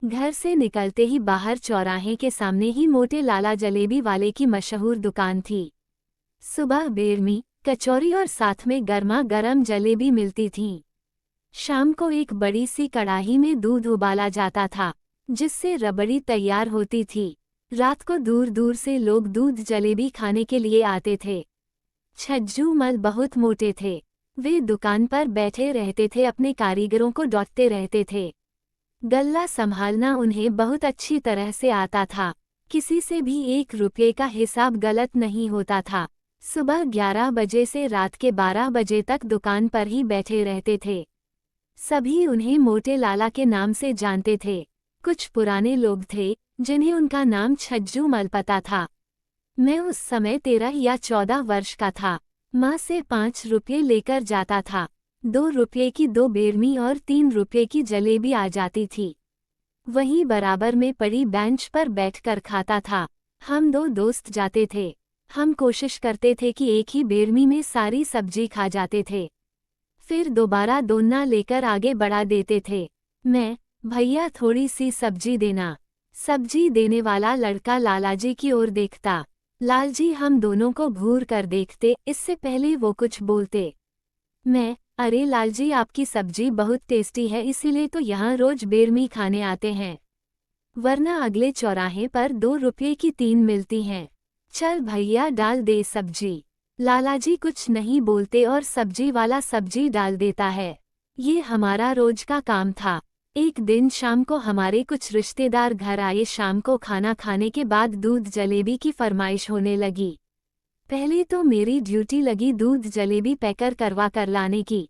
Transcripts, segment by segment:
घर से निकलते ही बाहर चौराहे के सामने ही मोटे लाला जलेबी वाले की मशहूर दुकान थी। सुबह बेरमी, कचौरी और साथ में गर्मा गर्म जलेबी मिलती थीं। शाम को एक बड़ी सी कढ़ाई में दूध उबाला जाता था, जिससे रबड़ी तैयार होती थी। रात को दूर दूर से लोग दूध जलेबी खाने के लिए आते थे। छज्जू मल बहुत मोटे थे। वे दुकान पर बैठे रहते थे, अपने कारीगरों को डांटते रहते थे। गल्ला संभालना उन्हें बहुत अच्छी तरह से आता था। किसी से भी 1 रुपये का हिसाब गलत नहीं होता था। सुबह 11 बजे से रात के 12 बजे तक दुकान पर ही बैठे रहते थे। सभी उन्हें मोटे लाला के नाम से जानते थे। कुछ पुराने लोग थे जिन्हें उनका नाम छज्जू मल पता था। मैं उस समय 13 या 14 वर्ष का था। माँ से 5 रुपये लेकर जाता था। 2 रुपये की 2 बेरमी और 3 रुपये की जलेबी आ जाती थी। वहीं बराबर में पड़ी बेंच पर बैठकर खाता था। हम 2 दोस्त जाते थे। हम कोशिश करते थे कि एक ही बेरमी में सारी सब्जी खा जाते थे, फिर दोबारा दोना लेकर आगे बढ़ा देते थे। मैं, भैया थोड़ी सी सब्जी देना। सब्जी देने वाला लड़का लालाजी की ओर देखता। लालजी हम दोनों को घूर कर देखते इससे पहले वो कुछ बोलते। मैं, अरे लालजी आपकी सब्जी बहुत टेस्टी है, इसीलिए तो यहाँ रोज बेरमी खाने आते हैं, वरना अगले चौराहे पर 2 रुपये की 3 मिलती हैं। चल भैया डाल दे सब्जी। लालाजी कुछ नहीं बोलते और सब्जी वाला सब्जी डाल देता है। ये हमारा रोज का काम था। एक दिन शाम को हमारे कुछ रिश्तेदार घर आए। शाम को खाना खाने के बाद दूध जलेबी की फरमाइश होने लगी। पहले तो मेरी ड्यूटी लगी दूध जलेबी पैकर करवा कर लाने की,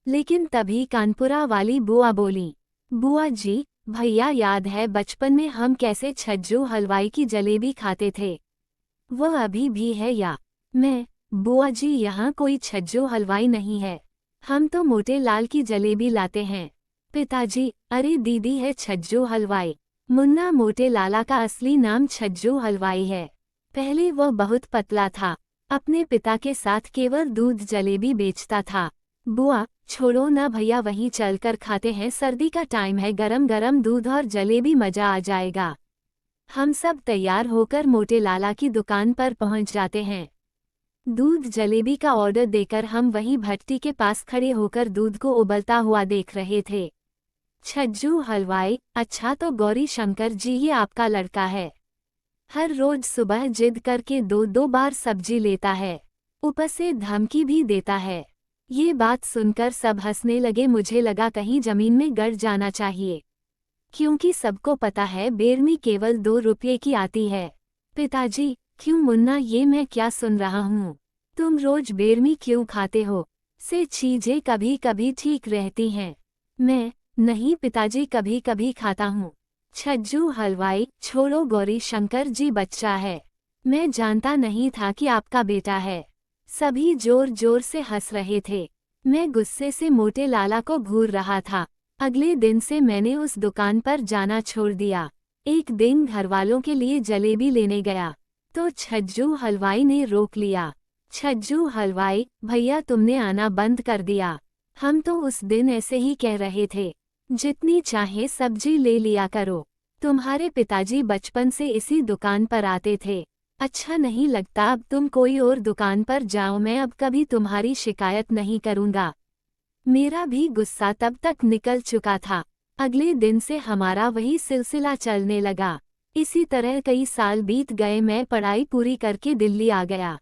लेकिन तभी कानपुरा वाली बुआ बोली, बुआ जी, भैया याद है बचपन में हम कैसे छज्जू हलवाई की जलेबी खाते थे? वह अभी भी है या? मैं, बुआ जी यहाँ कोई छज्जू हलवाई नहीं है, हम तो मोटे लाल की जलेबी लाते हैं। पिताजी, अरे दीदी है छज्जू हलवाई। मुन्ना मोटे लाला का असली नाम छज्जू हलवाई है। पहले वह बहुत पतला था, अपने पिता के साथ केवल दूध जलेबी बेचता था। बुआ, छोड़ो ना भैया, वहीं चलकर खाते हैं, सर्दी का टाइम है, गरम गरम दूध और जलेबी, मजा आ जाएगा। हम सब तैयार होकर मोटे लाला की दुकान पर पहुंच जाते हैं। दूध जलेबी का ऑर्डर देकर हम वहीं भट्टी के पास खड़े होकर दूध को उबलता हुआ देख रहे थे। छज्जू हलवाई, अच्छा तो गौरी शंकर जी ये आपका लड़का है। हर रोज सुबह जिद करके 2-2 बार सब्जी लेता है, ऊपर से धमकी भी देता है। ये बात सुनकर सब हंसने लगे। मुझे लगा कहीं जमीन में गड़ जाना चाहिए, क्योंकि सबको पता है बेरमी केवल 2 रुपये की आती है। पिताजी, क्यों मुन्ना, ये मैं क्या सुन रहा हूँ? तुम रोज बेरमी क्यों खाते हो? से चीजें कभी कभी ठीक रहती हैं। मैं, नहीं पिताजी, कभी कभी खाता हूँ। छज्जू हलवाई, छोड़ो गौरी शंकर जी बच्चा है, मैं जानता नहीं था कि आपका बेटा है। सभी जोर जोर से हंस रहे थे। मैं गुस्से से मोटे लाला को घूर रहा था। अगले दिन से मैंने उस दुकान पर जाना छोड़ दिया। एक दिन घरवालों के लिए जलेबी लेने गया तो छज्जू हलवाई ने रोक लिया। छज्जू हलवाई, भैया तुमने आना बंद कर दिया। हम तो उस दिन ऐसे ही कह रहे थे, जितनी चाहे सब्जी ले लिया करो। तुम्हारे पिताजी बचपन से इसी दुकान पर आते थे। अच्छा नहीं लगता अब तुम कोई और दुकान पर जाओ, मैं अब कभी तुम्हारी शिकायत नहीं करूँगा। मेरा भी गुस्सा तब तक निकल चुका था। अगले दिन से हमारा वही सिलसिला चलने लगा। इसी तरह कई साल बीत गए। मैं पढ़ाई पूरी करके दिल्ली आ गया।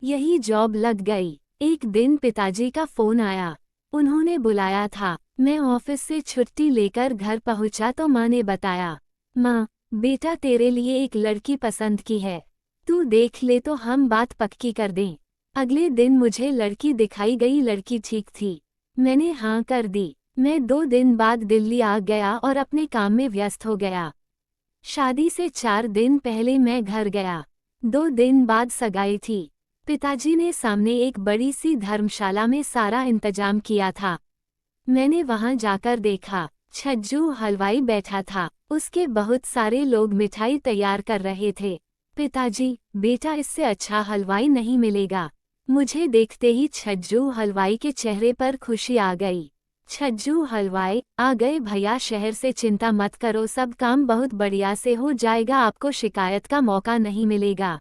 यही जॉब लग गई। एक दिन पिताजी का फोन आया, उन्होंने बुलाया था। मैं ऑफिस से छुट्टी लेकर घर पहुंचा तो माँ ने बताया, माँ, बेटा तेरे लिए एक लड़की पसंद की है, तू देख ले तो हम बात पक्की कर दें। अगले दिन मुझे लड़की दिखाई गई। लड़की ठीक थी, मैंने हाँ कर दी। मैं 2 दिन बाद दिल्ली आ गया और अपने काम में व्यस्त हो गया। शादी से 4 दिन पहले मैं घर गया। 2 दिन बाद सगाई थी। पिताजी ने सामने एक बड़ी सी धर्मशाला में सारा इंतजाम किया था। मैंने वहां जाकर देखा, छज्जू हलवाई बैठा था, उसके बहुत सारे लोग मिठाई तैयार कर रहे थे। पिताजी, बेटा इससे अच्छा हलवाई नहीं मिलेगा। मुझे देखते ही छज्जू हलवाई के चेहरे पर खुशी आ गई। छज्जू हलवाई आ गए भैया शहर से, चिंता मत करो, सब काम बहुत बढ़िया से हो जाएगा, आपको शिकायत का मौका नहीं मिलेगा।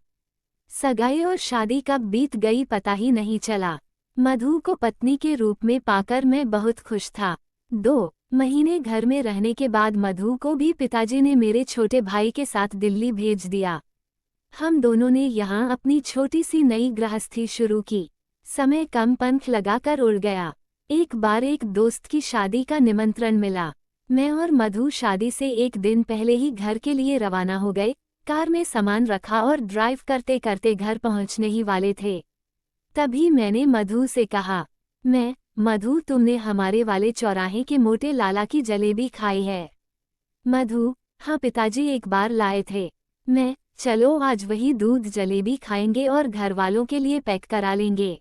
सगाई और शादी कब बीत गई पता ही नहीं चला। मधु को पत्नी के रूप में पाकर मैं बहुत खुश था। 2 महीने घर में रहने के बाद मधु को भी पिताजी ने मेरे छोटे भाई के साथ दिल्ली भेज दिया। हम दोनों ने यहाँ अपनी छोटी सी नई गृहस्थी शुरू की। समय कम पंख लगाकर उड़ गया। एक बार एक दोस्त की शादी का निमंत्रण मिला। मैं और मधु शादी से एक दिन पहले ही घर के लिए रवाना हो गए। कार में सामान रखा और ड्राइव करते करते घर पहुंचने ही वाले थे। तभी मैंने मधु से कहा, मधु तुमने हमारे वाले चौराहे के मोटे लाला की जलेबी खाई है? मधु, हाँ पिताजी एक बार लाए थे। चलो आज वही दूध जलेबी खाएंगे और घर वालों के लिए पैक करा लेंगे।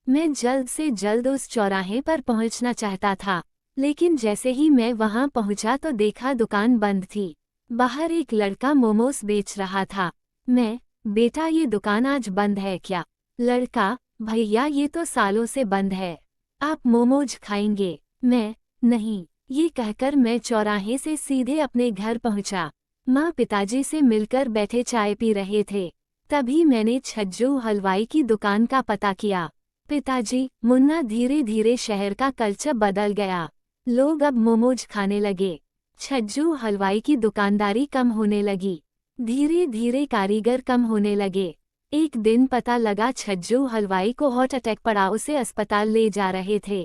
मैं जल्द से जल्द उस चौराहे पर पहुंचना चाहता था, लेकिन जैसे ही मैं वहां पहुंचा तो देखा दुकान बंद थी। बाहर एक लड़का मोमोस बेच रहा था। बेटा ये दुकान आज बंद है क्या? लड़का, भैया ये तो सालों से बंद है, आप मोमोज खाएंगे? नहीं। ये कहकर मैं चौराहे से सीधे अपने घर पहुंचा। माँ पिताजी से मिलकर बैठे चाय पी रहे थे। तभी मैंने छज्जू हलवाई की दुकान का पता किया। पिताजी, मुन्ना, धीरे धीरे शहर का कल्चर बदल गया। लोग अब मोमोज खाने लगे। छज्जू हलवाई की दुकानदारी कम होने लगी। धीरे धीरे कारीगर कम होने लगे। एक दिन पता लगा छज्जू हलवाई को हार्ट अटैक पड़ा, उसे अस्पताल ले जा रहे थे।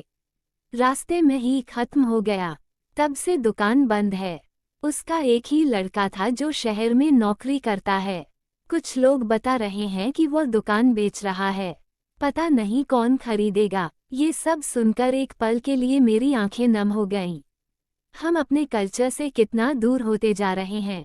रास्ते में ही खत्म हो गया। तब से दुकान बंद है। उसका एक ही लड़का था जो शहर में नौकरी करता है। कुछ लोग बता रहे हैं कि वो दुकान बेच रहा है। पता नहीं कौन खरीदेगा। ये सब सुनकर एक पल के लिए मेरी आंखें नम हो गईं। हम अपने कल्चर से कितना दूर होते जा रहे हैं।